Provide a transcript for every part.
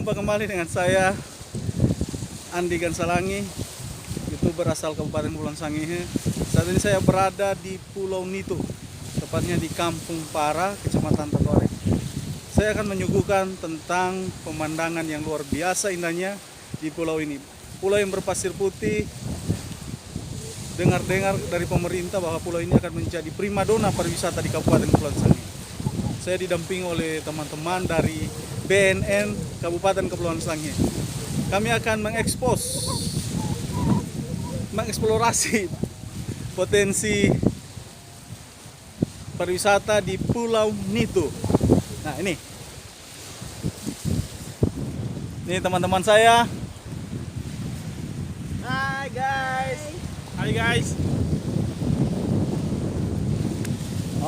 Jumpa kembali dengan saya Andi Gansalangi, YouTuber asal Kabupaten Kepulauan Sangihe. Saat ini saya berada di Pulau Nitu, tepatnya di Kampung, kecamatan Tatoareng. Saya akan menyuguhkan tentang pemandangan yang luar biasa indahnya di pulau ini. Pulau yang berpasir putih. Dengar-dengar dari pemerintah bahwa pulau ini akan menjadi primadona pariwisata di Kabupaten Kepulauan Sangihe. Saya didampingi oleh teman-teman dari BNN Kabupaten Kepulauan Sangihe. Kami akan mengeksplorasi potensi pariwisata di Pulau Nitu. Nah, ini teman-teman saya. Hai guys. Hai guys.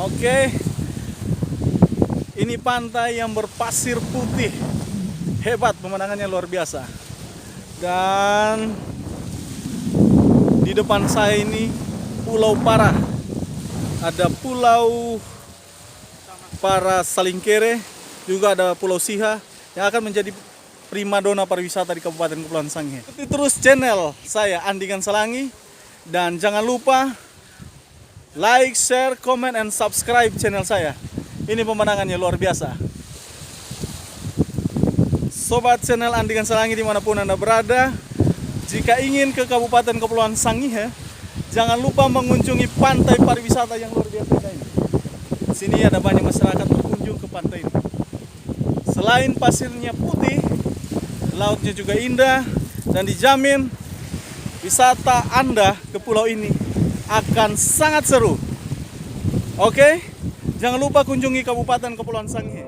Oke. Ini pantai yang berpasir putih. Hebat, pemandangannya luar biasa. Dan di depan saya ini Pulau Para. Ada Pulau Para Salingkere, juga ada Pulau Siha yang akan menjadi primadona pariwisata di Kabupaten Kepulauan Sangihe. Ikuti terus channel saya Andi Gansalangi dan jangan lupa like, share, comment, and subscribe channel saya. Ini pemandangannya luar biasa. Sobat channel Andi Gansalangi dimanapun Anda berada, jika ingin ke Kabupaten Kepulauan Sangihe, jangan lupa mengunjungi pantai pariwisata yang luar biasa ini. Di sini ada banyak masyarakat berkunjung ke pantai ini. Selain pasirnya putih, lautnya juga indah, dan dijamin wisata Anda ke pulau ini akan sangat seru. Oke? Jangan lupa kunjungi Kabupaten Kepulauan Sangihe.